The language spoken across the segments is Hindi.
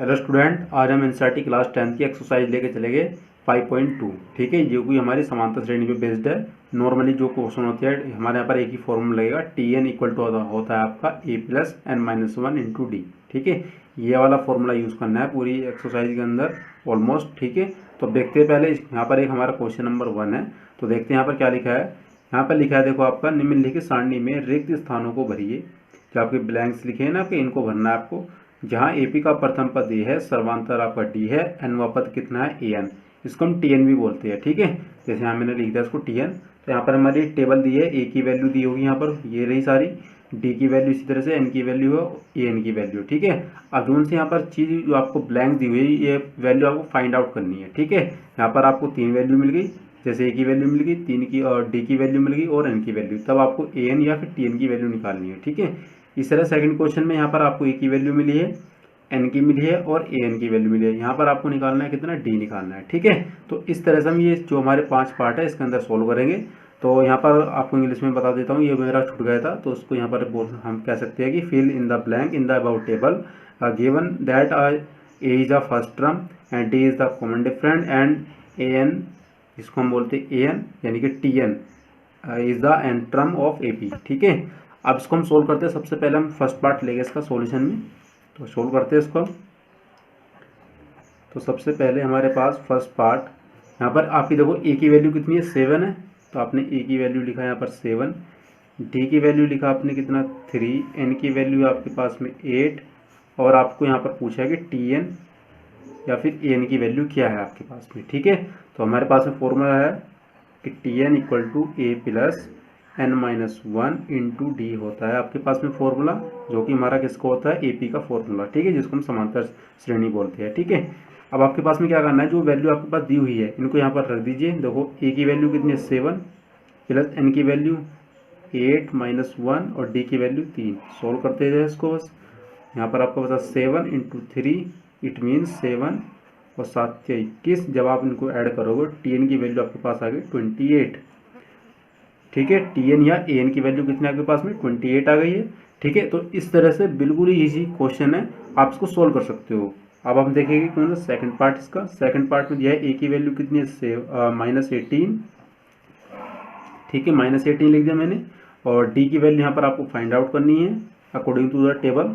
हेलो स्टूडेंट, आज हम एनसीईआरटी क्लास 10 की एक्सरसाइज लेके चले गए 5.2। ठीक है, जो कि हमारी समांतर श्रेणी पे बेस्ड है। नॉर्मली जो क्वेश्चन होते हैं हमारे यहाँ पर एक ही फॉर्मूला लगेगा, टी एन इक्वल टू होता है आपका A plus N minus one into D. ठीक है, ये वाला फॉर्मूला यूज़ करना है पूरी एक्सरसाइज के अंदर ऑलमोस्ट। ठीक है, तो देखते हैं पहले यहाँ पर एक हमारा क्वेश्चन नंबर 1 है। तो देखते हैं यहाँ पर क्या लिखा है। यहाँ पर लिखा है, देखो आपका निम्नलिखित सारणी में रिक्त स्थानों को भरिए। जो आपके ब्लैंक्स लिखे हैं ना आपके, इनको भरना है आपको। जहाँ एपी का प्रथम पद ए है, सर्वांतर आपका डी है, एनवा पद कितना है, ए एन। इसको हम टी एन भी बोलते हैं। ठीक है, जैसे यहाँ मैंने लिख दिया इसको टी एन। तो यहाँ पर हमारी टेबल दी है, ए की वैल्यू दी होगी यहाँ पर, ये रही सारी, डी की वैल्यू इसी तरह से, एन की वैल्यू है, ए एन की वैल्यू। ठीक है, अब जो से यहाँ पर चीज़ जो आपको ब्लैंक दी हुई है, ये वैल्यू आपको फाइंड आउट करनी है। ठीक है, यहाँ पर आपको 3 वैल्यू मिल गई, जैसे ए की वैल्यू मिल गई, 3 की और डी की वैल्यू मिल गई और एन की वैल्यू। तब आपको ए एन या फिर टी एन की वैल्यू निकालनी है। ठीक है, इस तरह सेकंड क्वेश्चन में यहाँ पर आपको ए की वैल्यू मिली है, एन की मिली है और ए एन की वैल्यू मिली है। यहाँ पर आपको निकालना है कितना, डी निकालना है। ठीक है, तो इस तरह से हम ये जो हमारे 5 पार्ट है इसके अंदर सोल्व करेंगे। तो यहाँ पर आपको इंग्लिश में बता देता हूँ, ये मेरा छूट गया था, तो उसको यहाँ पर हम कह सकते हैं कि fill in the blank in the about table given that A is the first term and D is the common different and A N, इसको हम बोलते हैं ए एन यानी कि T N is the N term of A P. ठीक है, अब इसको हम सोल्व करते हैं। सबसे पहले हम फर्स्ट पार्ट लेंगे इसका सॉल्यूशन में, तो सोल्व करते हैं इसको। तो सबसे पहले हमारे पास फर्स्ट पार्ट, यहाँ पर आपकी देखो ए की वैल्यू कितनी है, 7 है, तो आपने ए की वैल्यू लिखा है यहाँ पर 7, डी की वैल्यू लिखा आपने कितना 3, एन की वैल्यू आपके पास में 8, और आपको यहाँ पर पूछा है कि टी एन या फिर ए एन की वैल्यू क्या है आपके पास में। ठीक है, तो हमारे पास में फॉर्मूला है कि T N equal to A plus N minus one into D होता है आपके पास में फॉर्मूला, जो कि हमारा किसका होता है, एपी का फॉर्मूला। ठीक है, जिसको हम समांतर श्रेणी बोलते हैं। ठीक है, अब आपके पास में क्या करना है, जो वैल्यू आपके पास दी हुई है इनको यहाँ पर रख दीजिए। देखो ए की वैल्यू कितनी है, 7 प्लस एन की वैल्यू 8 माइनस 1 और डी की वैल्यू 3। सोल्व करते हैं इसको बस। यहाँ पर आपको बता 7 इंटू 3 इट मीन्स 7 और 7 या 21। जब आप इनको ऐड करोगे टी एन की वैल्यू आपके पास आ गई 28। ठीक है, टी एन या ए एन की वैल्यू कितने आपके पास में 28 आ गई है। ठीक है, तो इस तरह से बिल्कुल ही ईजी क्वेश्चन है, आप इसको सोल्व कर सकते हो। अब हम देखेंगे कौन सा सेकंड पार्ट इसका। सेकंड पार्ट में दिया है ए की वैल्यू कितनी है, -18। ठीक है, -18 लिख दिया मैंने, और डी की वैल्यू यहाँ पर आपको फाइंड आउट करनी है अकॉर्डिंग टू द टेबल,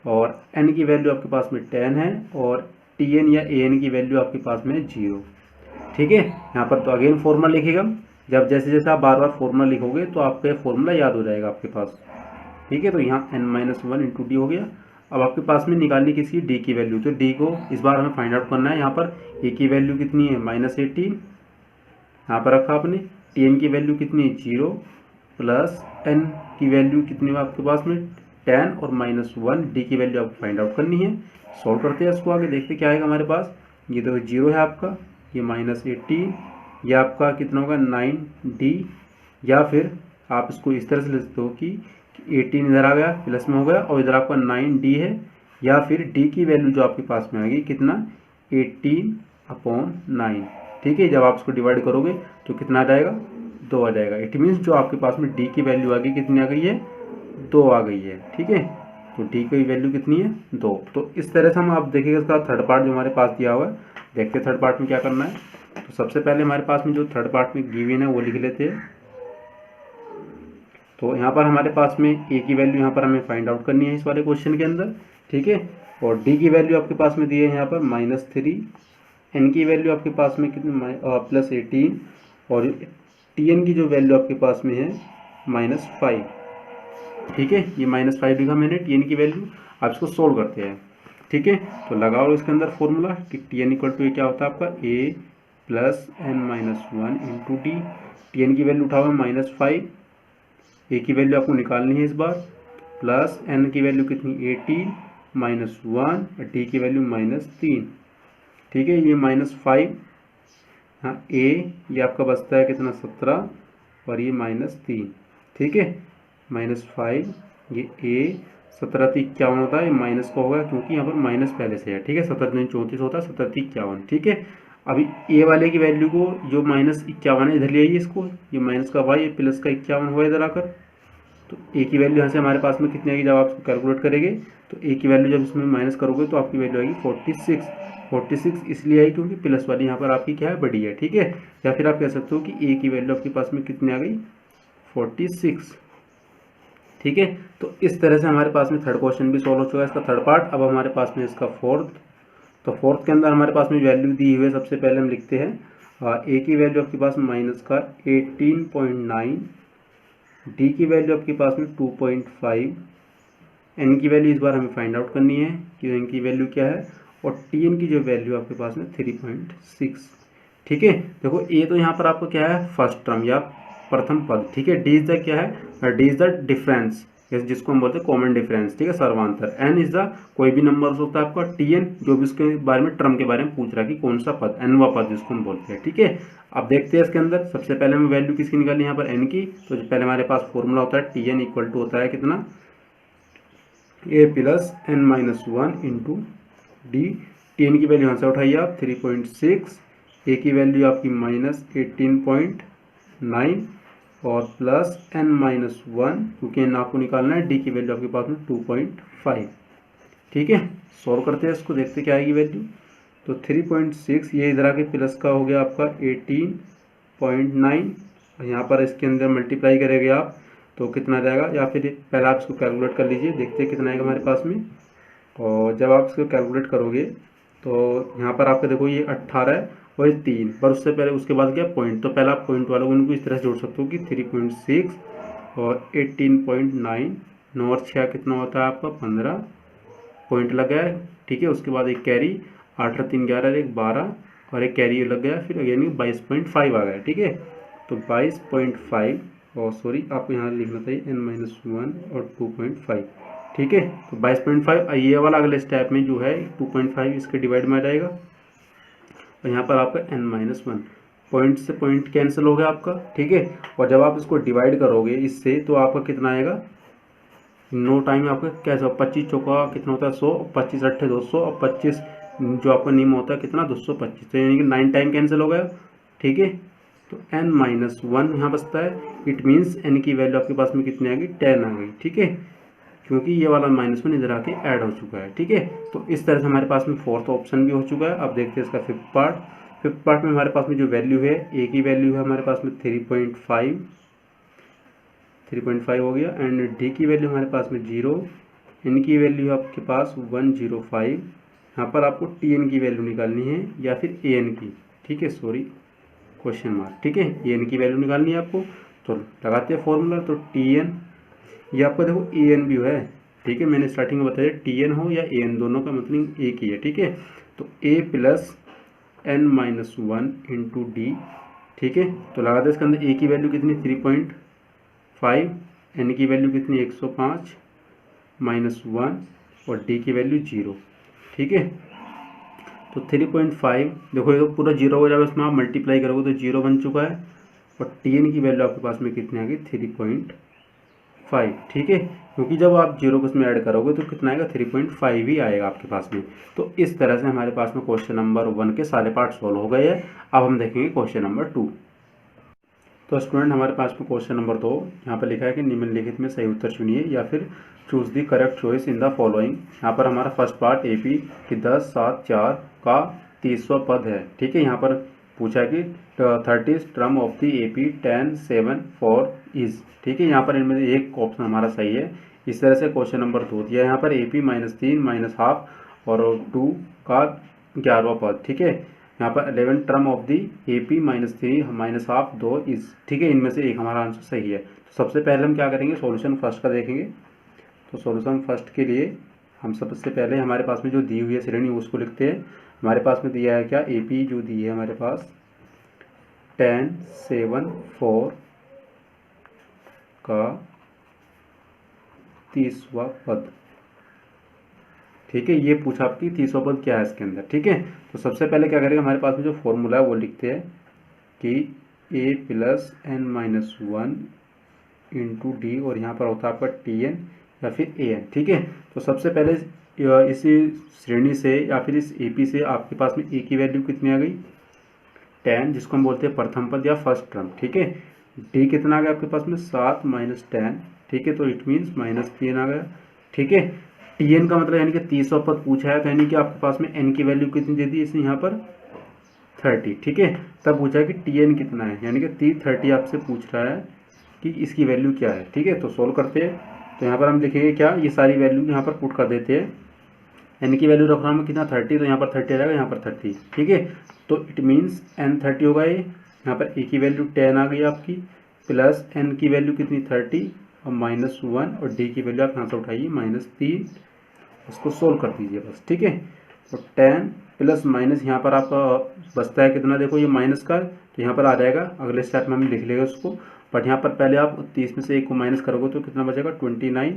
और एन की वैल्यू आपके पास में 10 है, और टी एन या ए एन की वैल्यू आपके पास में 0। ठीक है, यहाँ पर तो अगेन फॉर्मूला लिखेगा। जब जैसे जैसे आप बार बार फॉर्मूला लिखोगे तो आपका ये फॉर्मूला याद हो जाएगा आपके पास। ठीक है, तो यहाँ N minus one into D हो गया। अब आपके पास में निकालनी किसकी, डी की वैल्यू, तो डी को इस बार हमें फाइंड आउट करना है। यहाँ पर ए की वैल्यू कितनी है, -18, यहाँ पर रखा आपने। टी एन की वैल्यू कितनी है, 0, प्लस एन की वैल्यू कितनी है आपके पास में 10 और -1, डी की वैल्यू आपको फाइंड आउट करनी है। सॉल्व करते हैं इसको, आगे देखते क्या आएगा हमारे पास। ये तो 0 है आपका, ये -18, यह आपका कितना होगा 9D, या फिर आप इसको इस तरह से लिखते हो कि 18 इधर आ गया प्लस में हो गया और इधर आपका 9D है, या फिर D की वैल्यू जो आपके पास में आएगी कितना 18/9। ठीक है, जब आप इसको डिवाइड करोगे तो कितना आ जाएगा, 2 आ जाएगा। इट मीन्स जो आपके पास में D की वैल्यू आ गई कितनी आ गई है, 2 आ गई है। ठीक है, तो D की वैल्यू कितनी है, 2। तो इस तरह से हम आप देखिएगा इसका थर्ड पार्ट जो हमारे पास दिया हुआ है, देखते हैं थर्ड पार्ट में क्या करना है। तो सबसे पहले हमारे पास में जो थर्ड पार्ट में गिवन है वो लिख लेते हैं। तो यहाँ पर हमारे पास में ए की वैल्यू यहाँ पर हमें फाइंड आउट करनी है इस वाले क्वेश्चन के अंदर। ठीक है, और डी की वैल्यू आपके पास में दी है यहाँ पर -3, एन की वैल्यू आपके पास में कितनी +18, और टी एन की जो वैल्यू आपके पास में है -5। ठीक है, ये -5 लिखा मैंने टी एन की वैल्यू। आप इसको सोल्व करते हैं। ठीक है, तो लगाओ इसके अंदर फॉर्मूला कि टी एन इक्वल टू क्या होता है आपका A plus N minus one into D. T N की वैल्यू उठाओ -5, ए की वैल्यू आपको निकालनी है इस बार, प्लस एन की वैल्यू कितनी 18 -1, डी की वैल्यू -3। ठीक है, ये -5, हाँ ए ये आपका बचता है कितना 17, और ये -3। ठीक है, -5, ये ए 17 3 51 होता है, माइनस का होगा क्योंकि यहाँ पर माइनस पहले से है। ठीक है, 17 3 34 होता है, 17 3 51। ठीक है, अभी ए वाले की वैल्यू को जो -51 है इधर ले आइए इसको, ये माइनस का वाई प्लस का 51 हुआ इधर आकर। तो ए की वैल्यू यहाँ से हमारे पास में कितनी आएगी जब आप इसको कैलकुलेट करेंगे, तो ए की वैल्यू जब इसमें माइनस करोगे तो आपकी वैल्यू आएगी 46 इसलिए आई क्योंकि प्लस वाली यहाँ पर आपकी क्या है, बड़ी है, ठीक है। या फिर आप कह सकते हो कि ए की वैल्यू आपके पास में कितनी आ गई, 46, ठीक है। तो इस तरह से हमारे पास में थर्ड क्वेश्चन भी सॉल्व हो चुका है, इसका थर्ड पार्ट। अब हमारे पास में इसका फोर्थ, तो फोर्थ के अंदर हमारे पास में वैल्यू दी हुई है। सबसे पहले हम लिखते हैं ए की वैल्यू आपके पास माइनस का 18.9, डी की वैल्यू आपके पास में 2.5, एन की वैल्यू इस बार हमें फाइंड आउट करनी है कि एन की वैल्यू क्या है, और टी एन की जो वैल्यू आपके पास में 3.6, ठीक है। देखो ए तो यहाँ पर आपको क्या है, फर्स्ट टर्म या प्रथम पद, ठीक है। डी इज द क्या है, डी इज द डिफरेंस, जिसको हम बोलते हैं कॉमन डिफरेंस, ठीक है, सर्वांतर। एन इज द कोई भी नंबर हो सकता है आपका, टी एन जो भी उसके बारे में टर्म के बारे में पूछ रहा है कि कौन सा पद, एनवा पद जिसको हम बोलते हैं, ठीक है। अब देखते हैं इसके अंदर सबसे पहले हमें वैल्यू किसकी निकालनी है यहाँ पर, एन की। तो पहले हमारे पास फॉर्मूला होता है टी एन इक्वल टू होता है कितना, A plus N minus one into D. T N की वैल्यू यहाँ से उठाइए आप 3.6, ए की वैल्यू आपकी माइनस 18.9 और प्लस एन माइनस वन, क्योंकि एन आपको निकालना है, डी की वैल्यू आपके पास में 2.5, ठीक है। सॉल्व करते हैं इसको, देखते क्या आएगी वैल्यू। तो 3.6 ये इधर आके प्लस का हो गया आपका 18.9, और यहाँ पर इसके अंदर मल्टीप्लाई करेंगे आप तो कितना जाएगा, या फिर पहले आप इसको कैलकुलेट कर लीजिए, देखते हैं कितना आएगा हमारे पास में। और जब आप इसको कैलकुलेट करोगे तो यहाँ पर आपका देखो ये 18 है और ये 3, पर उससे पहले उसके बाद क्या पॉइंट, तो पहले आप पॉइंट वालों को उनको इस तरह से जोड़ सकते हो कि 3.6 और 18.9, 9 और 6 कितना होता है आपका 15 पॉइंट लग गया है, ठीक है। उसके बाद एक कैरी, 8 और 3 11, एक 12 और एक कैरी लग गया, फिर यानी 22.5 आ गया, ठीक है। तो 22.5, और सॉरी आपको यहाँ लिखना चाहिए n-1 और 2.5, ठीक है। तो 22.5 ये वाला अगले स्टेप में जो है 2.5 इसके डिवाइड में आ जाएगा, और यहाँ पर आपका n-1 पॉइंट से पॉइंट कैंसिल हो गया आपका, ठीक है। और जब आप इसको डिवाइड करोगे इससे तो आपका कितना आएगा, 9 टाइम आपका कैसे, 25 चौका कितना होता है 100, 25 अट्ठे 200, और 25 जो आपका नियम होता है कितना 225, तो यानी कि 9 टाइम कैंसिल हो गया, ठीक है। तो n-1 यहाँ बचता है, इट मीन्स n की वैल्यू आपके पास में कितनी आ गई, 10 आ गई, ठीक है, क्योंकि ये वाला -1 इधर आके ऐड हो चुका है, ठीक है। तो इस तरह से हमारे पास में फोर्थ ऑप्शन भी हो चुका है। अब देखते हैं इसका फिफ्थ पार्ट में हमारे पास में जो वैल्यू है, ए की वैल्यू है हमारे पास में 3.5 हो गया, एंड डी की वैल्यू हमारे पास में 0, एन की वैल्यू आपके पास 105। यहाँ पर आपको टी एन की वैल्यू निकालनी है या फिर ए एन की, ठीक है, सॉरी क्वेश्चन मार्क, ठीक है, ए एन की वैल्यू निकालनी है आपको। तो लगाते हैं फॉर्मूला, तो टी एन ये आपका देखो ए एन भी है, ठीक है, मैंने स्टार्टिंग में बताया टी एन हो या ए एन, दोनों का मतलब एक ही है, ठीक है। तो ए प्लस n-1 इंटू डी, ठीक है। तो लगा दे इसके अंदर ए की वैल्यू कितनी 3.5, एन की वैल्यू कितनी 105 -1 और डी की वैल्यू 0, ठीक है। तो 3.5 देखो ये तो पूरा 0 हो जाएगा, इसमें आप मल्टीप्लाई करोगे तो 0 बन चुका है, और टी एन की वैल्यू आपके पास में कितनी आ गई 3.5, ठीक है, क्योंकि जब आप 0 को इसमें ऐड करोगे तो कितना आएगा 3.5 ही आएगा आपके पास में। तो इस तरह से हमारे पास में क्वेश्चन नंबर 1 के सारे पार्ट सॉल्व हो गए हैं। अब हम देखेंगे क्वेश्चन नंबर 2। तो स्टूडेंट हमारे पास में क्वेश्चन नंबर 2 यहाँ पर लिखा है कि निम्नलिखित में सही उत्तर चुनिए या फिर choose the correct choice in the following. यहाँ पर हमारा फर्स्ट पार्ट एपी की 10, 7, 4 का 30वां पद है, ठीक है। यहाँ पर पूछा है कि 30 term of the AP 10, 7, 4 is, ठीक है। यहाँ पर इनमें से एक ऑप्शन हमारा सही है। इस तरह से क्वेश्चन नंबर 2 दिया है यहाँ पर एपी -3 -हाफ और 2 का 11वां पद, ठीक है। यहाँ पर 11 term of the AP -3 -half 2 is, ठीक है। इनमें से एक हमारा आंसर सही है। तो सबसे पहले हम क्या करेंगे, सॉल्यूशन फर्स्ट का देखेंगे। तो सॉल्यूशन फर्स्ट के लिए हम सबसे पहले हमारे पास में जो दी हुई है श्रेणी उसको लिखते हैं। हमारे पास में दिया है क्या, एपी जो दी है हमारे पास 10, 7, 4 का 30वां पद, ठीक है। ये पूछा आपकी 30वां पद क्या है इसके अंदर, ठीक है। तो सबसे पहले क्या करेंगे, हमारे पास में जो फॉर्मूला है वो लिखते हैं कि a plus n-1 into D, और यहाँ पर होता है आपका टी एन या फिर ए एन, ठीक है। तो सबसे पहले इसी श्रेणी से या फिर इस एपी से आपके पास में ए की वैल्यू कितनी आ गई 10, जिसको हम बोलते हैं प्रथम पद या फर्स्ट टर्म, ठीक है। डी कितना आ गया आपके पास में 7 -10, ठीक है, तो इट मीन्स -3 आ गया। ठीक है, Tn का मतलब यानी कि 30वां पद पूछा है, तो यानी कि आपके पास में n की वैल्यू कितनी दे दी इसने यहाँ पर 30। ठीक है, तब पूछा है कि Tn कितना है, यानी कि 30 आपसे पूछ रहा है कि इसकी वैल्यू क्या है। ठीक है, तो सोल्व करते हैं। तो यहाँ पर हम लिखेंगे क्या, ये सारी वैल्यू यहाँ पर पुट कर देते हैं। n की वैल्यू रख रहा हूँ कितना 30, तो यहाँ पर 30 आ जाएगा, यहाँ पर 30। ठीक है, तो इट मीन्स n 30 होगा ये। यहाँ पर a की वैल्यू 10 आ गई आपकी, प्लस n की वैल्यू कितनी 30 और -1, और d की वैल्यू आप यहाँ से उठाइए -3, उसको सोल्व कर दीजिए बस। ठीक है, तो 10 प्लस माइनस यहाँ पर आपका बचता है कितना, देखो ये माइनस का, तो यहाँ पर आ जाएगा, अगले स्टेप में हम लिख लेंगे उसको। बट यहाँ पर पहले आप 30 में से 1 को माइनस करोगे तो कितना बचेगा 29,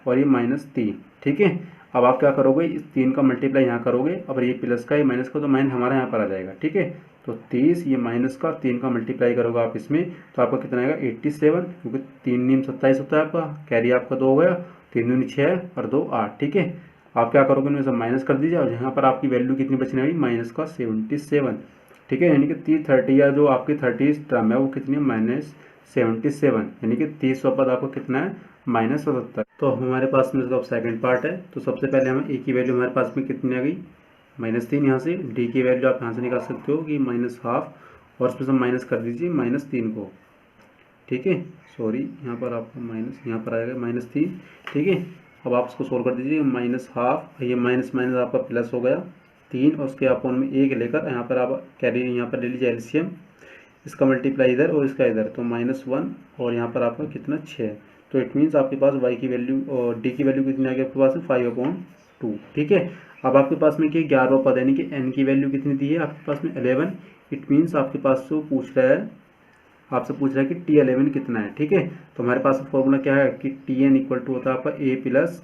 और ये -3। ठीक है, अब आप क्या करोगे, इस 3 का मल्टीप्लाई यहाँ करोगे, अब ये प्लस का ये माइनस का, तो माइनस हमारा यहाँ पर आ जाएगा। ठीक है, तो 30 ये माइनस का 3 का मल्टीप्लाई करोगे आप इसमें, तो आपका कितना आएगा 87, क्योंकि 3 नीम 27 होता है आपका, कैरी आपका 2 हो गया, 3 दूनी 6 और 2 8। ठीक है, आप क्या करोगे, इनमें से माइनस कर दीजिए, और यहाँ पर आपकी वैल्यू कितनी बचने वाली माइनस का 77। ठीक है, यानी कि 30 या जो आपकी 30 टर्म है वो कितनी है -77, यानी कि 30वां पद आपको कितना है -77। तो हमारे पास में इसका सेकंड पार्ट है। तो सबसे पहले हमें ए की वैल्यू हमारे पास में कितनी आ गई -3, यहाँ से डी की वैल्यू आप यहाँ से निकाल सकते हो कि -1/2, और उसमें से माइनस कर दीजिए -3 को। ठीक है, सॉरी यहाँ पर आपका माइनस यहाँ पर आएगा -3। ठीक है, अब आप इसको सोल्व कर दीजिए, -1/2, ये माइनस माइनस आपका प्लस हो गया 3, और उसके अपोन में 1 लेकर यहाँ पर आप कैरी यहाँ पर ले लीजिए एलसीएम, इसका मल्टीप्लाई इधर और इसका इधर, तो -1, और यहाँ पर आपका कितना 6। तो इट मीन्स आपके पास y की वैल्यू और d की वैल्यू कितनी आ गई आपके पास है 5/2। ठीक है, अब आपके पास में क्या 11वां पद, यानी कि n की वैल्यू कितनी दी है आपके पास में 11। इट मीन्स आपके पास से वो पूछ रहा है, आपसे पूछ रहा है कि T11 कितना है। ठीक है, तो हमारे पास फॉर्मूला क्या है कि Tn इक्वल टू होता है आपका a plus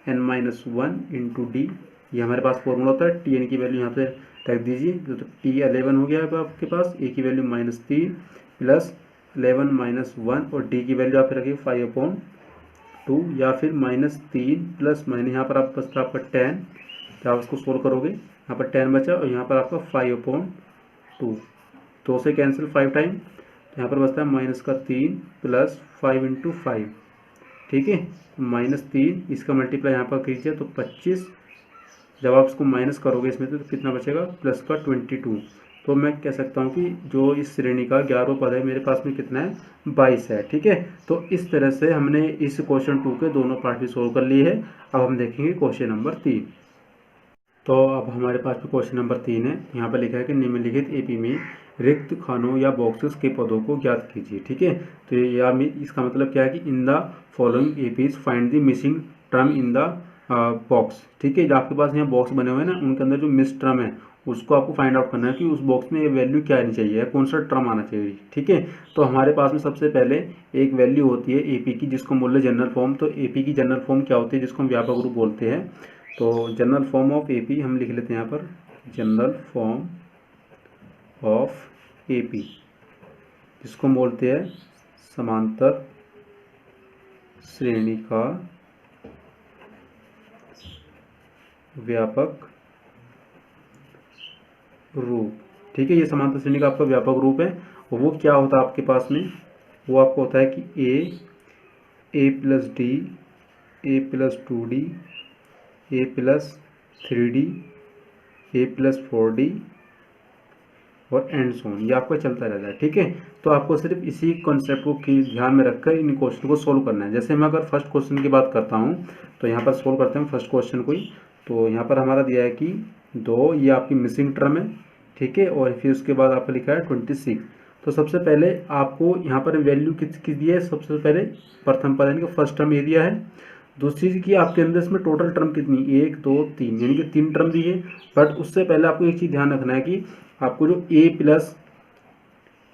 n-1 into D. ये हमारे पास फॉर्मूला होता है। Tn की वैल्यू यहाँ पे रख दीजिए, तो T11 हो गया है आपके पास, a की वैल्यू -3 प्लस 11-1, और d की वैल्यू आप रखिए 5/2, या फिर -3 प्लस माइनस यहाँ पर आप बचता आपका 10, तो आप उसको सोल्व करोगे, यहाँ पर 10 बचा, और यहाँ पर आपका 5/2, 2 से कैंसिल 5 टाइम, तो यहाँ पर बचता है -3 प्लस 5 × 5। ठीक है, -3, इसका मल्टीप्लाई यहाँ पर कीजिए तो 25, जब आप इसको माइनस करोगे इसमें तो कितना बचेगा प्लस का 22। तो मैं कह सकता हूँ कि जो इस श्रेणी का 11वां पद है मेरे पास में कितना है 22 है। ठीक है, तो इस तरह से हमने इस क्वेश्चन 2 के दोनों पार्ट भी सोल्व कर लिए हैं। अब हम देखेंगे क्वेश्चन नंबर 3। तो अब हमारे पास में क्वेश्चन नंबर 3 है। यहाँ पर लिखा है कि निम्नलिखित एपी में रिक्त खानों या बॉक्सेस के पदों को ज्ञात कीजिए। ठीक है, तो ये इसका मतलब क्या है कि in the following APs find the missing term in the box. ठीक है, जो आपके पास यहाँ बॉक्स बने हुए हैं ना, उनके अंदर जो मिस टर्म है उसको आपको फाइंड आउट करना है कि उस बॉक्स में वैल्यू क्या आनी चाहिए, कौन सा टर्म आना चाहिए। ठीक है, तो हमारे पास में सबसे पहले एक वैल्यू होती है एपी की, जिसको बोल रहे जनरल फॉर्म। तो एपी की जनरल फॉर्म क्या होती है, जिसको हम व्यापक रूप बोलते हैं। तो जनरल फॉर्म ऑफ एपी हम लिख लेते हैं यहाँ पर, जनरल फॉर्म ऑफ एपी, जिसको हम बोलते हैं समांतर श्रेणी का व्यापक रूप। ठीक है, ये समांतर श्रेणी का आपका व्यापक रूप है। और वो क्या होता है आपके पास में, वो आपको होता है कि a plus D, a plus 2d, a plus 3d, a plus 4d, और एंड सो ऑन, ये आपका चलता रहता है। ठीक है, तो आपको सिर्फ इसी कॉन्सेप्ट को ध्यान में रखकर इन क्वेश्चन को सोल्व करना है। जैसे मैं अगर फर्स्ट क्वेश्चन की बात करता हूँ, तो यहाँ पर सोल्व करते हैं फर्स्ट क्वेश्चन को ही। तो यहाँ पर हमारा दिया है कि 2, ये आपकी मिसिंग टर्म है। ठीक है, और फिर उसके बाद आपको लिखा है 26। तो सबसे पहले आपको यहाँ पर वैल्यू किसकी दी है, सबसे पहले प्रथम पद यानी कि फर्स्ट टर्म ये दिया है। दूसरी चीज़ की आपके अंदर इसमें टोटल टर्म कितनी, 1 2 3, यानी कि 3 टर्म दी है। बट उससे पहले आपको एक चीज़ ध्यान रखना है कि आपको जो a प्लस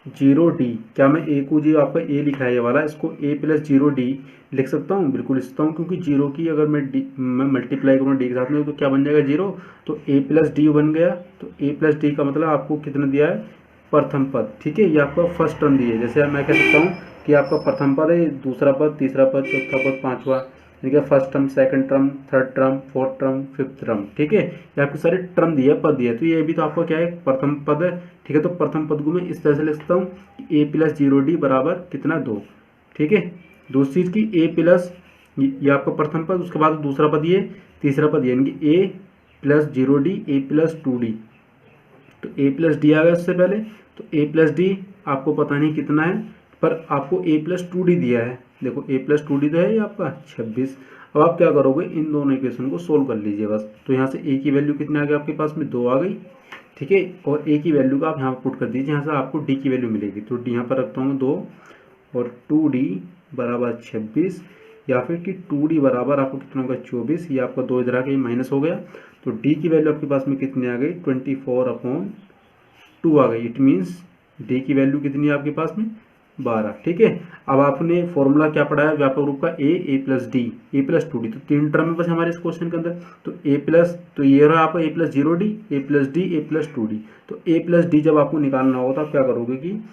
0d, क्या मैं a को जो आपका a लिखा है ये वाला, इसको a प्लस 0d लिख सकता हूँ, बिल्कुल लिख सकता हूँ, क्योंकि 0 की अगर मैं मल्टीप्लाई करूँ d के साथ में तो क्या बन जाएगा 0, तो a प्लस डी बन गया। तो a प्लस डी का मतलब आपको कितना दिया है प्रथम पद। ठीक है, ये आपका फर्स्ट टर्म दिया है। जैसे मैं कह सकता हूँ कि आपका प्रथम पद है, दूसरा पद, तीसरा पद, चौथा पद, पांचवा, ठीक है, first term, second term, third term, fourth term, fifth term. ठीक है, ये आपके सारे टर्म दिए, पद दिए। तो ये भी तो आपका क्या है प्रथम पद है। ठीक है, तो प्रथम पद को मैं इस तरह से लिख सकता हूँ कि a प्लस 0d बराबर कितना 2। ठीक है, दूसरी चीज़ की ए प्लस, ये आपका प्रथम पद, उसके बाद दूसरा पद ये, तीसरा पद ये, यानी कि ए प्लस 0D ए प्लस 2D। तो ए प्लस डी आ गया उससे पहले, तो ए प्लस डी आपको पता नहीं कितना है, पर आपको ए प्लस 2D दिया है। देखो ए प्लस 2D तो है ये आपका 26। अब आप क्या करोगे, इन दोनों इक्वेशन को सोल्व कर लीजिए बस। तो यहाँ से ए की वैल्यू कितनी आ गई आपके पास में, 2 आ गई, ठीक है। और ए की वैल्यू का आप यहाँ पुट कर दीजिए, यहाँ से आपको डी की वैल्यू मिलेगी। तो यहाँ पर रखता हूँ 2 और 2D बराबर 26, या फिर कि 2D बराबर आपको कितना होगा 24। ये आपका 2 इधर आ गया, माइनस हो गया। तो डी की वैल्यू आपके पास में कितनी आ गई, 24/2 आ गई। इट मीन्स डी की वैल्यू कितनी है आपके पास में, 12, ठीक है। अब आपने फॉर्मूला क्या पढ़ा है व्यापक रूप का, ए प्लस डी, ए प्लस 2D। तो 3 टर्म है बस हमारे इस क्वेश्चन के अंदर। तो ए प्लस, तो ये रहा आपका A plus 0D, A plus D, A plus 2D। तो ए प्लस डी जब आपको निकालना होगा तो आप क्या करोगे कि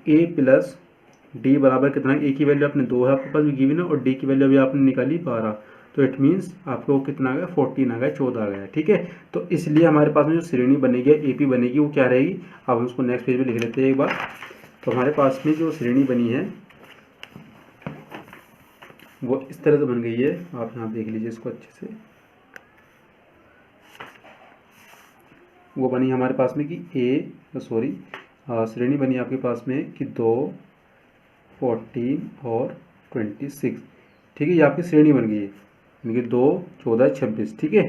ए प्लस डी बराबर कितना है, ए की वैल्यू आपने 2 है आपके पास गिवन है, और डी की वैल्यू अभी आपने निकाली 12। तो इट मीन्स आपको कितना आ गया, 14 आ गया, 14 आ गया, ठीक है। तो इसलिए हमारे पास में जो श्रेणी बनेगी, एपी बनेगी, वो क्या रहेगी, अब हम उसको नेक्स्ट पेज पे लिख लेते हैं एक बार। तो हमारे पास में जो श्रेणी बनी है वो इस तरह से बन गई है, आप यहाँ देख लीजिए इसको अच्छे से। वो बनी हमारे पास में कि श्रेणी बनी आपके पास में कि 2, 14 और 26, ठीक है। ये आपकी श्रेणी बन गई है, यानी कि 2, 14, 26, ठीक है।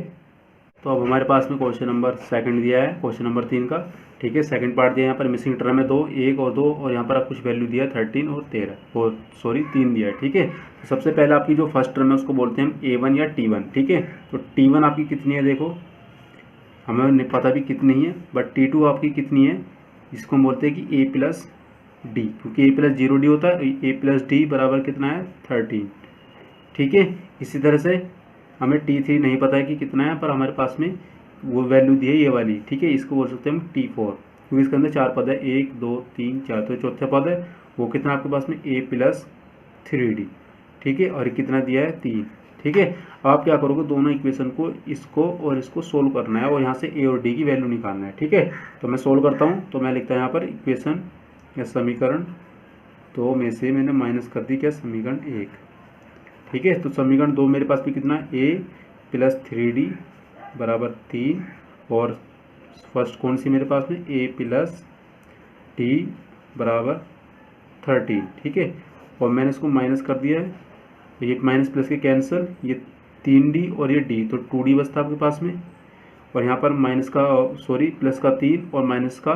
तो अब हमारे पास में क्वेश्चन नंबर सेकंड दिया है, क्वेश्चन नंबर 3 का, ठीक है। सेकंड पार्ट दिया है, यहाँ पर मिसिंग टर्म है 2, 1 और 2, और यहाँ पर आप कुछ वैल्यू दिया है 13 और 13, और 3 दिया है, ठीक है। तो सबसे पहले आपकी जो फर्स्ट टर्म है उसको बोलते हैं हम A1 या T1, ठीक है। तो T1 आपकी कितनी है, देखो हमें पता भी कितनी है, बट T2 आपकी कितनी है, इसको हम बोलते हैं कि A प्लस डी, क्योंकि ए प्लस 0D होता है। ए प्लस डी बराबर कितना है, 13, ठीक है। इसी तरह से हमें T3 नहीं पता है कि कितना है, पर हमारे पास में वो वैल्यू दी है ये वाली, ठीक है। इसको बोल सकते हैं हम T4, क्योंकि इसके अंदर 4 पद है, 1, 2, 3, 4। तो चौथा पद है वो कितना आपके पास में, A प्लस 3D, ठीक है। और ये कितना दिया है, 3, ठीक है। अब आप क्या करोगे, दोनों इक्वेशन को, इसको और इसको सोल्व करना है, और यहाँ से ए और डी की वैल्यू निकालना है, ठीक है। तो मैं सोल्व करता हूँ। तो मैं लिखता हूँ यहाँ पर इक्वेशन या समीकरण 2 में से मैंने माइनस कर दी क्या, समीकरण 1, ठीक है। तो समीकरण 2 मेरे पास में कितना, A प्लस 3D बराबर 3, और फर्स्ट कौन सी मेरे पास में, A प्लस D बराबर 13, ठीक है। और मैंने इसको माइनस कर दिया है, ये माइनस प्लस के कैंसिल, ये 3D और ये D, तो 2D बचता आपके पास में। और यहाँ पर माइनस का प्लस का 3 और माइनस का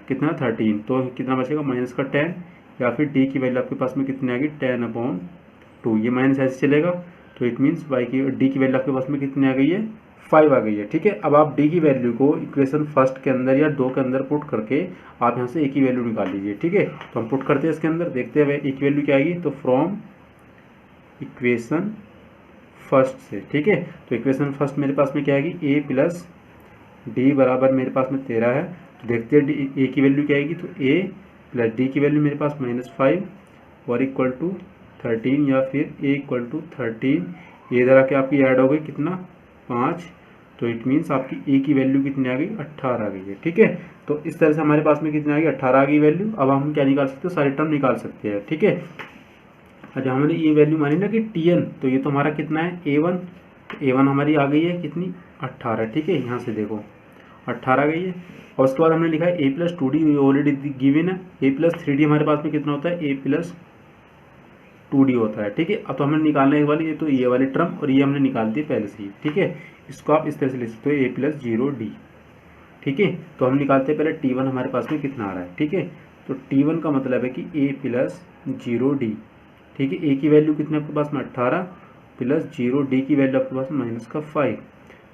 कितना, 13, तो कितना बचेगा, माइनस का 10, या फिर डी की वैल्यू आपके पास में कितनी आ गई, 10/2। ये माइनस ऐसे चलेगा, तो इट मीन्स डी की वैल्यू आपके पास में कितनी आ गई है, 5 आ गई है, ठीक है। अब आप डी की वैल्यू को इक्वेशन फर्स्ट के अंदर या 2 के अंदर पुट करके आप यहाँ से ए की वैल्यू निकाल लीजिए, ठीक है। तो हम पुट करते हैं इसके अंदर, देखते हैं ए की वैल्यू क्या आएगी। तो फ्रॉम इक्वेशन फर्स्ट से, ठीक है। तो इक्वेशन फर्स्ट मेरे पास में क्या आएगी, ए प्लस डी बराबर मेरे पास में 13 है। तो देखते हैं ए की वैल्यू क्या आएगी। तो ए प्लस डी की वैल्यू मेरे पास -5 और इक्वल टू 13, या फिर ए इक्वल टू 13, ये इधर आके आपकी ऐड हो गई कितना, 5। तो इट मीन्स आपकी ए की वैल्यू कितनी आ गई, 18 आ गई है, ठीक है। तो इस तरह से हमारे पास में कितनी आ गई, 18 आ गई वैल्यू। अब हम क्या निकाल सकते हैं, सारे टर्म निकाल सकते हैं, ठीक है। अच्छा, हमने ये वैल्यू मानी ना कि Tn, तो ये तो हमारा कितना है, A1। तो A1 हमारी आ गई है कितनी, 18, ठीक है। यहाँ से देखो 18 गई है। और उसके बाद हमने लिखा है A plus 2D already given है। A प्लस 3D हमारे पास में कितना होता है, A प्लस 2D होता है, ठीक है। अब तो हमें निकालने वाली ये, तो ये वाली टर्म और ये हमने निकाल दी पहले से ही, ठीक है। इसको आप इस तरह से लिख सकते हो, A प्लस 0D, ठीक है। तो हम निकालते हैं पहले T1 हमारे पास में कितना आ रहा है, ठीक है। तो T1 का मतलब है कि A प्लस 0D, ठीक है। ए की वैल्यू कितने आपके पास में, 18 प्लस 0D की वैल्यू आपके पास में -5।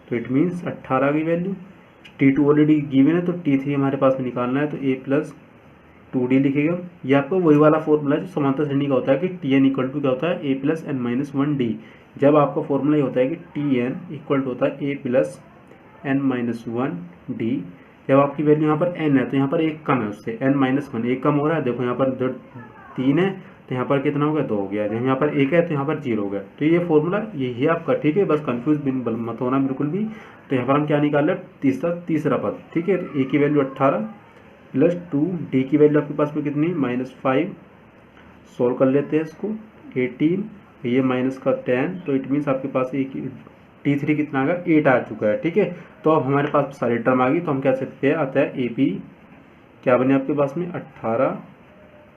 तो इट मीन्स 18 की वैल्यू। T2 ऑलरेडी गिवन है, तो T3 हमारे पास में निकालना है, तो A प्लस 2D लिखेगा। ये आपको वही वाला फॉर्मूला है जो समांतर श्रेणी का होता है कि Tn इक्वल टू क्या होता है, A प्लस n-1D। जब आपका फॉर्मूला ये होता है कि Tn इक्वल टू होता है A प्लस n-1D। जब आपकी वैल्यू यहाँ पर n है, तो यहाँ पर एक कम है उससे, n-1 एक कम हो रहा है। देखो यहाँ पर 3 है, तो यहाँ पर कितना हो गया, 2 हो गया। जब यहाँ पर 1 है तो यहाँ पर 0 हो गया। तो ये फॉर्मूला यही है आपका, ठीक है। बस कंफ्यूज मत होना बिल्कुल भी। तो यहाँ पर हम क्या निकाल रहे हैं, तीसरा पद, ठीक है। ए की वैल्यू 18 प्लस 2, डी की वैल्यू आपके पास में कितनी, -5। सोल्व कर लेते हैं इसको। 18, ये माइनस का 10, तो इट मीन्स आपके पास एक T3 कितना आ गया 8 आ चुका है। ठीक है, तो अब हमारे पास सारी टर्म आ गई, तो हम कह सकते हैं आता है AP क्या बने आपके पास में 18,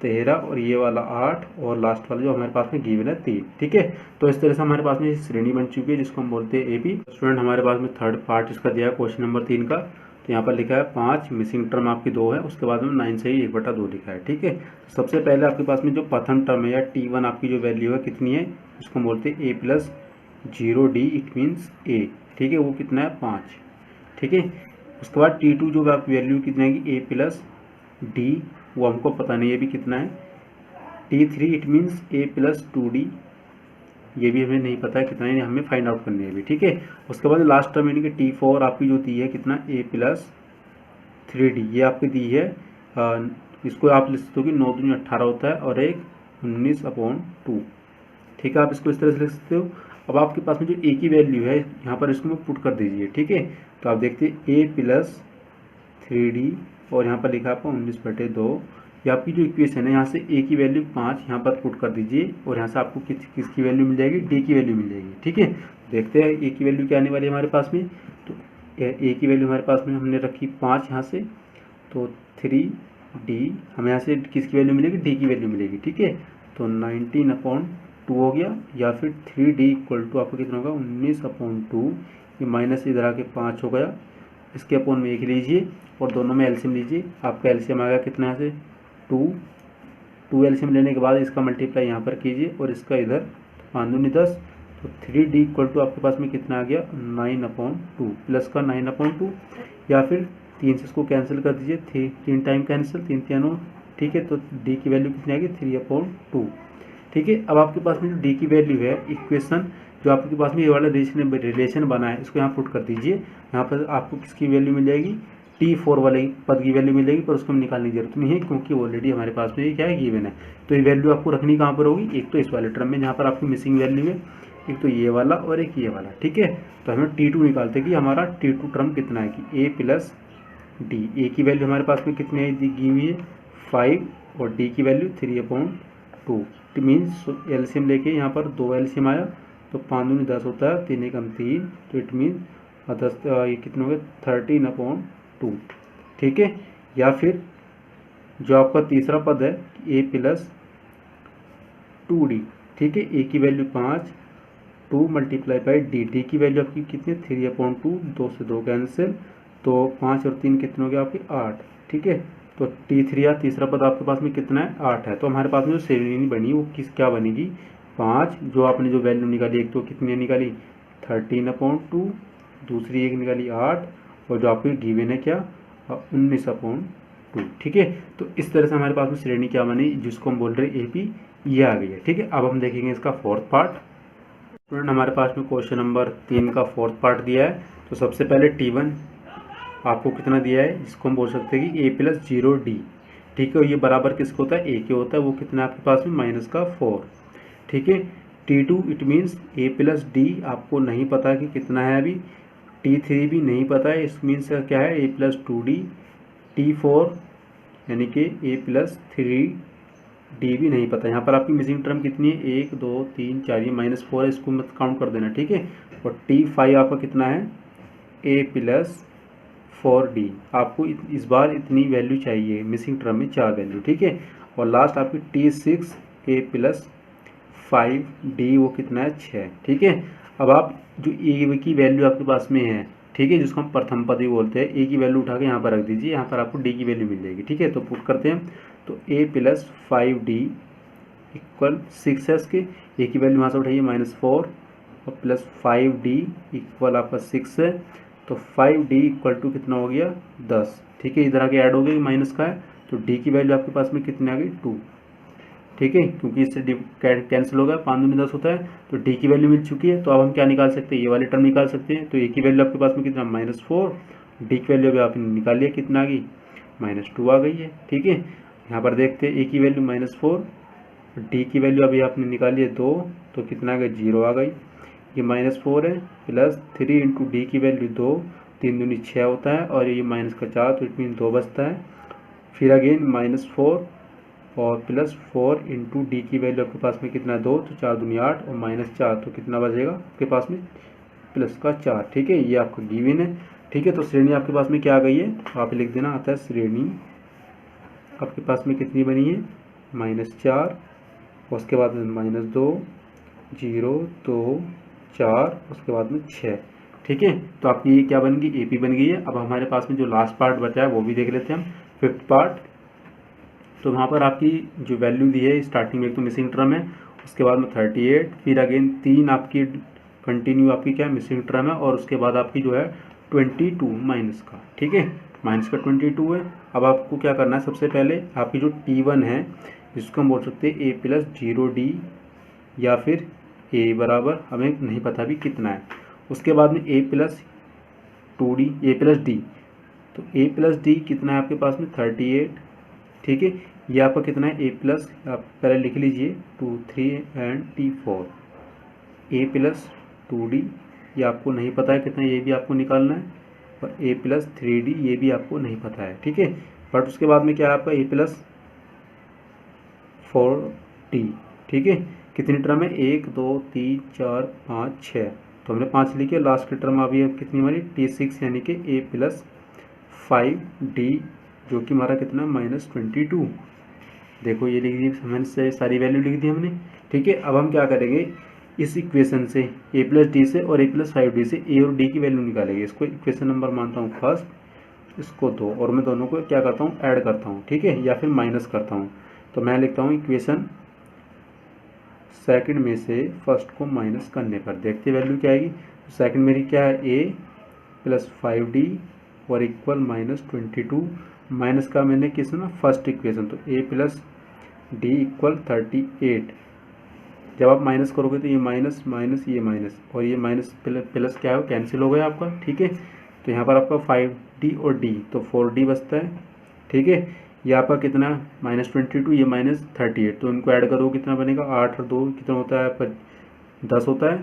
13 और ये वाला 8 और लास्ट वाला जो हमारे पास में गिवन है 3। ठीक है, तो इस तरह से हमारे पास में श्रेणी बन चुकी है जिसको हम बोलते हैं AP। स्टूडेंट हमारे पास में थर्ड पार्ट इसका दिया है क्वेश्चन नंबर 3 का। तो यहाँ पर लिखा है 5, मिसिंग टर्म आपकी 2 है, उसके बाद में 9 से ही 1/2 लिखा है। ठीक है, तो सबसे पहले आपके पास में जो प्रथम टर्म है या T1 आपकी जो वैल्यू है कितनी है, इसको हम बोलते हैं A+0D, इट मीन्स A। ठीक है, वो कितना है 5। ठीक है, उसके बाद T2 जो वैल्यू कितनी आएगी A+D, वो हमको पता नहीं है भी कितना है। T3 इट मीन्स A+2D, ये भी हमें नहीं पता है कितना है, हमें फाइंड आउट करनी है अभी। ठीक है, उसके बाद लास्ट टर्म यानी कि T4 आपकी जो दी है कितना A+3D, ये आपकी दी है इसको आप लिख सकते हो कि 9 दूनी 18 होता है और एक 19/2। ठीक है, आप इसको इस तरह से लिख सकते हो। अब आपके पास में जो A की वैल्यू है यहाँ पर इसको पुट कर दीजिए। ठीक है, तो आप देखते हैं A+3D और यहाँ पर लिखा आपको 19/2। ये आपकी जो इक्वेशन है यहाँ से A की वैल्यू 5 यहाँ पर पुट कर दीजिए और यहाँ से आपको किसकी वैल्यू मिल जाएगी, D की वैल्यू मिल जाएगी। ठीक है, देखते हैं A की वैल्यू क्या आने वाली है हमारे पास में। तो A की वैल्यू हमारे पास में हमने रखी 5 यहाँ से, तो 3D हमें यहाँ से किसकी वैल्यू मिलेगी, D की वैल्यू मिलेगी। ठीक है, तो 19/2 हो गया, या फिर 3D इक्वल टू आपको कितना होगा 19/2। ये माइनस इधर आके 5 हो गया, इसके अपोन में 1 लीजिए और दोनों में एलसीएम लीजिए। आपका एलसीएम आ गया कितना यहाँ से 2 एलसीएम लेने के बाद इसका मल्टीप्लाई यहाँ पर कीजिए और इसका इधर 5 दूनी 10, तो 3D इक्वल टू आपके पास में कितना आ गया 9/2 प्लस का 9/2, या फिर 3 से इसको कैंसिल कर दीजिए, 3 टाइम कैंसिल, 3 3 9। ठीक है, तो D की वैल्यू कितनी आ गई 3/2। ठीक है, अब आपके पास में जो D की वैल्यू है इक्वेशन जो आपके पास में ये वाला रिलेशन बना है इसको यहाँ पुट कर दीजिए। यहाँ पर आपको किसकी वैल्यू मिल जाएगी, T4 वाले पद की वैल्यू मिल जाएगी, पर उसको हम निकालने की जरूरत नहीं है क्योंकि ऑलरेडी हमारे पास में ये क्या है गिवन है। तो ये वैल्यू आपको रखनी कहाँ पर होगी, एक तो इस वाले टर्म में जहाँ पर आपकी मिसिंग वैल्यू है, एक तो ये वाला और एक ये वाला। ठीक है, तो हमें T2 निकालते कि हमारा T2 टर्म कितना है कि A+D। A की वैल्यू हमारे पास में कितनी है दी हुई है 5 और D की वैल्यू 3/2। इट मीन्स एलसीएम लेके यहाँ पर 2 एलसीएम आया, तो 5 दूनी 10 होता है, 3 एकम 3, तो इट मीन्स 10 ये कितने हो गए 13/2। ठीक है, या फिर जो आपका तीसरा पद है A+2D। ठीक है, A की वैल्यू 5, 2 मल्टीप्लाई बाई D की वैल्यू आपकी कितनी 3/2, 2 से 2 कैंसिल, तो 5 और 3 कितने हो गए आपके 8। ठीक है, तो T3 या तीसरा पद आपके पास में कितना है 8 है। तो हमारे पास में जो श्रेणी बनी वो क्या बनेगी 5, जो आपने जो वैल्यू निकाली एक तो कितनी निकाली 13/2, दूसरी एक निकाली 8 और जो आपको गिवन है क्या 19/2। ठीक है, तो इस तरह से हमारे पास में श्रेणी क्या बनी जिसको हम बोल रहे हैं AP, ये आ गई है। ठीक है, अब हम देखेंगे इसका फोर्थ पार्ट। स्टूडेंट हमारे पास में क्वेश्चन नंबर 3 का फोर्थ पार्ट दिया है। तो सबसे पहले T1 आपको कितना दिया है जिसको हम बोल सकते हैं कि A+0D। ठीक है, ये बराबर किसको होता है A के होता है, वो कितना आपके पास में -4। ठीक है, T2 इट मीन्स A+D आपको नहीं पता कि कितना है अभी, T3 भी नहीं पता है, इस मीन्स क्या है A+2D। T4 यानी कि A+3D भी नहीं पता। यहाँ पर आपकी मिसिंग टर्म कितनी है 1 2 3 4, ये -4 है, इसको मत काउंट कर देना। ठीक है, और T5 आपका कितना है A+4D। आपको इस बार इतनी वैल्यू चाहिए मिसिंग टर्म में 4 वैल्यू। ठीक है, और लास्ट आपकी T6 A+5D वो कितना है 6। ठीक है, अब आप जो A की वैल्यू आपके पास में है, ठीक है, जिसको हम प्रथम पद भी बोलते हैं, A की वैल्यू उठा के यहाँ पर रख दीजिए, यहाँ पर आपको D की वैल्यू मिल जाएगी। ठीक है, तो पुट करते हैं, तो A+5D इक्वल 6 है इसके, A की वैल्यू यहाँ से उठाइए -4 और +5D इक्वल आपका 6 है, तो 5D इक्वल टू कितना हो गया 10। ठीक है, इधर आके ऐड हो गया माइनस का है, तो D की वैल्यू आपके पास में कितनी आ गई 2। ठीक है, क्योंकि इससे कैंसिल होगा, 5 दूनी 10 होता है, तो D की वैल्यू मिल चुकी है। तो अब हम क्या निकाल सकते हैं, ये वाली टर्म निकाल सकते हैं। तो A की वैल्यू आपके पास में कितना -4, D की वैल्यू अभी आपने निकाल लिया, कितना आ गई -2 आ गई है। ठीक है, यहाँ पर देखते हैं A की वैल्यू -4, D की वैल्यू अभी आपने निकाली है 2, तो कितना आ गया 0 आ गई। ये -4 है प्लस 3 इंटू D की वैल्यू 2, 3 दूनी 6 होता है और ये माइनस का 4, तो इट मीन 2 बचता है। फिर अगेन -4 और प्लस 4 इंटू डी की वैल्यू आपके पास में कितना है 2, तो 4 दूनी 8 और माइनस 4, तो कितना बचेगा आपके पास में प्लस का 4। ठीक है, ये आपका गिवन है। ठीक है, तो श्रेणी आपके पास में क्या आ गई है, आप लिख देना, आता है श्रेणी आपके पास में कितनी बनी है -4, उसके बाद में -2, 0, 2, 4, उसके बाद में 6। ठीक है, तो आपकी ये क्या बन गई, एपी बन गई है। अब हमारे पास में जो लास्ट पार्ट बचा है वो भी देख लेते हैं हम, फिफ्थ पार्ट। तो वहाँ पर आपकी जो वैल्यू दी है स्टार्टिंग में एक तो मिसिंग टर्म है, उसके बाद में 38, फिर अगेन 3 आपकी कंटिन्यू आपकी क्या मिसिंग टर्म है, और उसके बाद आपकी जो है 22 माइनस का। ठीक है, माइनस का 22 है। अब आपको क्या करना है, सबसे पहले आपकी जो T1 है जिसको हम बोल सकते हैं ए प्लस 0D या फिर ए बराबर हमें नहीं पता भी कितना है, उसके बाद में ए प्लस 2D, ए प्लस डी, तो ए प्लस डी कितना है आपके पास में 38। ठीक है, ये आपका कितना है ए प्लस, आप पहले लिख लीजिए 2, 3 and T4, A plus 2D, ये आपको नहीं पता है कितना, ये भी आपको निकालना है, और ए प्लस 3D ये भी आपको नहीं पता है। ठीक है, बट उसके बाद में क्या है आपका ए प्लस 4D। ठीक है, कितनी टर्म है 1, 2, 3, 4, 5, 6, तो हमने 5 लिखे। लास्ट की टर्म अभी कितनी हमारी T6 यानी कि ए प्लस 5D, जो कि हमारा कितना -22। देखो ये लिख दी, हमने सारी वैल्यू लिख दी हमने। ठीक है, अब हम क्या करेंगे, इस इक्वेशन से ए प्लस डी से और ए प्लस 5D से ए और डी की वैल्यू निकालेंगे। इसको इक्वेशन नंबर मानता हूँ फर्स्ट, इसको 2, और मैं दोनों को क्या करता हूँ ऐड करता हूँ। ठीक है, या फिर माइनस करता हूँ। तो मैं लिखता हूँ इक्वेशन सेकंड में से फर्स्ट को माइनस करने पर देखते वैल्यू क्या आएगी। तो सेकंड मेरी क्या है ए प्लस 5D और इक्वल -22, माइनस का मैंने किस में फर्स्ट इक्वेशन, तो ए प्लस डी इक्वल 38। जब आप माइनस करोगे तो ये माइनस माइनस ये माइनस, और ये माइनस प्लस क्या है कैंसिल हो गया आपका। ठीक है, तो यहाँ पर आपका 5D और D, तो 4D बचता है। ठीक है, ये आपका कितना -22, ये -38, तो इनको ऐड करो कितना बनेगा 8 और 2 कितना होता है आपका 10 होता है,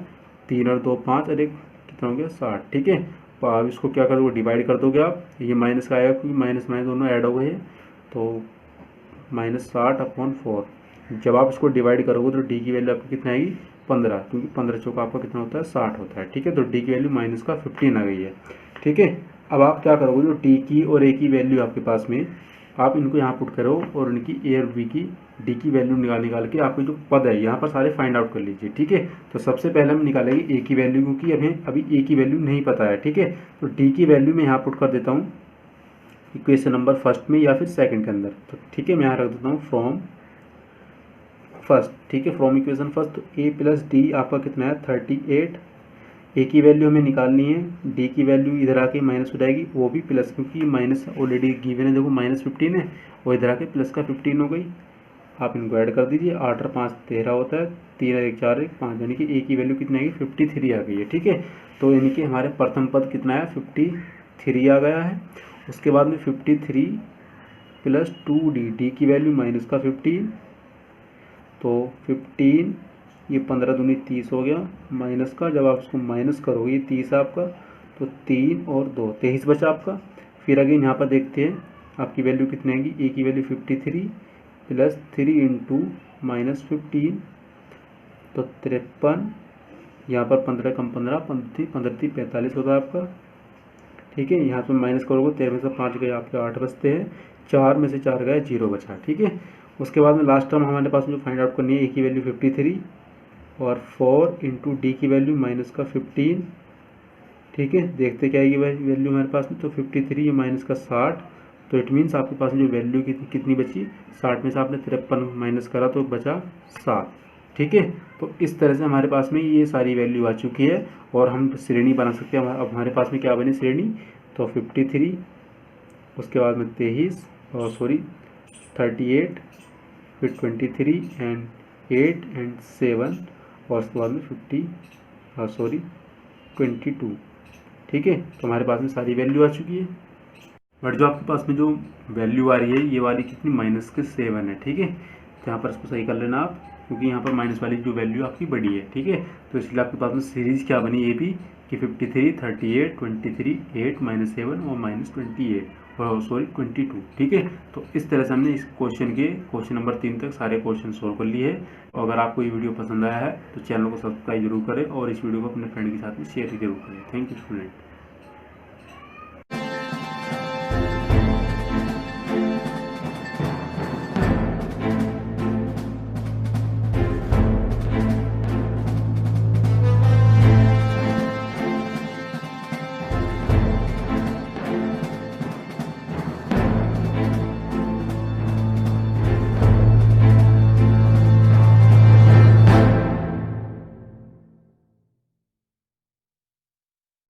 3 और 2 5 और 1 कितना हो गया 60। ठीक है, तो आप इसको क्या करोगे डिवाइड कर दोगे आप, ये माइनस का आएगा क्योंकि माइनस माइनस दोनों ऐड हो गए हैं, तो -60/4। जब आप इसको डिवाइड करोगे तो डी की वैल्यू आपकी कितना आएगी 15, क्योंकि 15 चौका आपका कितना होता है 60 होता है। ठीक है, तो डी की वैल्यू माइनस का 15 आ गई है। ठीक है, अब आप क्या करोगे, जो डी की और ए की वैल्यू आपके पास में, आप इनको यहाँ पुट करो और इनकी ए और बी की डी की वैल्यू निकाल के आपके जो पद है यहाँ पर सारे फाइंड आउट कर लीजिए। ठीक है, तो सबसे पहले हम निकालेंगे ए की वैल्यू, क्योंकि हमें अभी ए की वैल्यू नहीं पता है। ठीक है, तो डी की वैल्यू मैं यहाँ पुट कर देता हूँ इक्वेशन नंबर फर्स्ट में या फिर सेकंड के अंदर। तो ठीक है, मैं यहाँ रख देता हूँ फ्रॉम फर्स्ट। ठीक है, फ्रॉम इक्वेशन फर्स्ट, तो ए प्लस डी आपका कितना है 38, ए की वैल्यू हमें निकालनी है, डी की वैल्यू इधर आके माइनस हो जाएगी, वो भी प्लस, क्योंकि माइनस ऑलरेडी गिवन है, देखो -15 है, और इधर आके प्लस का 15 हो गई। आप इनको ऐड कर दीजिए, 8 और 5 13 होता है, 3 और 1 4 1 5, यानी कि ए की वैल्यू कितनी आएगी 53 आ गई है। ठीक है, तो यानी कि हमारे प्रथम पद कितना है 53 आ गया है। उसके बाद में 53 प्लस 2D, डी की वैल्यू माइनस का 15, तो 15, ये 15 दूनी 30 हो गया, माइनस का जब आप इसको माइनस करोगे ये 30 आपका, तो 3 और 2 23 बचा आपका। फिर अगेन यहाँ पर देखते हैं आपकी वैल्यू कितनी आएगी, ए की वैल्यू 53 प्लस 3 इंटू -15, तो 53, यहाँ पर 15 कम 15 15 45 होता है आपका। ठीक है, यहाँ पर माइनस करोगे 13 में से 5 गए आपके 8 बचते हैं, 4 में से 4 गए 0 बचा। ठीक है, उसके बाद में लास्ट टर्म हमारे पास में जो फाइंड आउट करनी है, ए की वैल्यू 53 और 4 इंटू डी की वैल्यू माइनस का 15। ठीक है, देखते क्या आएगी वैल्यू हमारे पास में, तो 53 माइनस का 60, तो इट मीन्स आपके पास में जो वैल्यू कितनी बची 60 में से आपने 53 माइनस करा तो बचा 7। ठीक है, तो इस तरह से हमारे पास में ये सारी वैल्यू आ चुकी है, और हम श्रेणी बना सकते हैं। अब हमारे पास में क्या बनी श्रेणी, तो 53, उसके बाद में 23 और 38, फिर 23 एंड 8 एंड 7, और उसके बाद में 22। ठीक है, तो हमारे पास में सारी वैल्यू आ चुकी है। बट जो आपके पास में जो वैल्यू आ रही है ये वाली कितनी -7 है। ठीक है, तो यहाँ पर इसको सही कर लेना आप, क्योंकि यहाँ पर माइनस वाली जो वैल्यू आपकी बड़ी है। ठीक है, तो इसलिए आपके पास में सीरीज क्या बनी ए बी कि 53 38 23 8 -7 और -28, सॉरी 22। ठीक है, तो इस तरह से हमने इस क्वेश्चन नंबर 3 तक सारे क्वेश्चन सोल्व कर लिए हैं। और अगर आपको ये वीडियो पसंद आया है तो चैनल को सब्सक्राइब जरूर करें और इस वीडियो को अपने फ्रेंड के साथ में शेयर जरूर करें। Thank you student.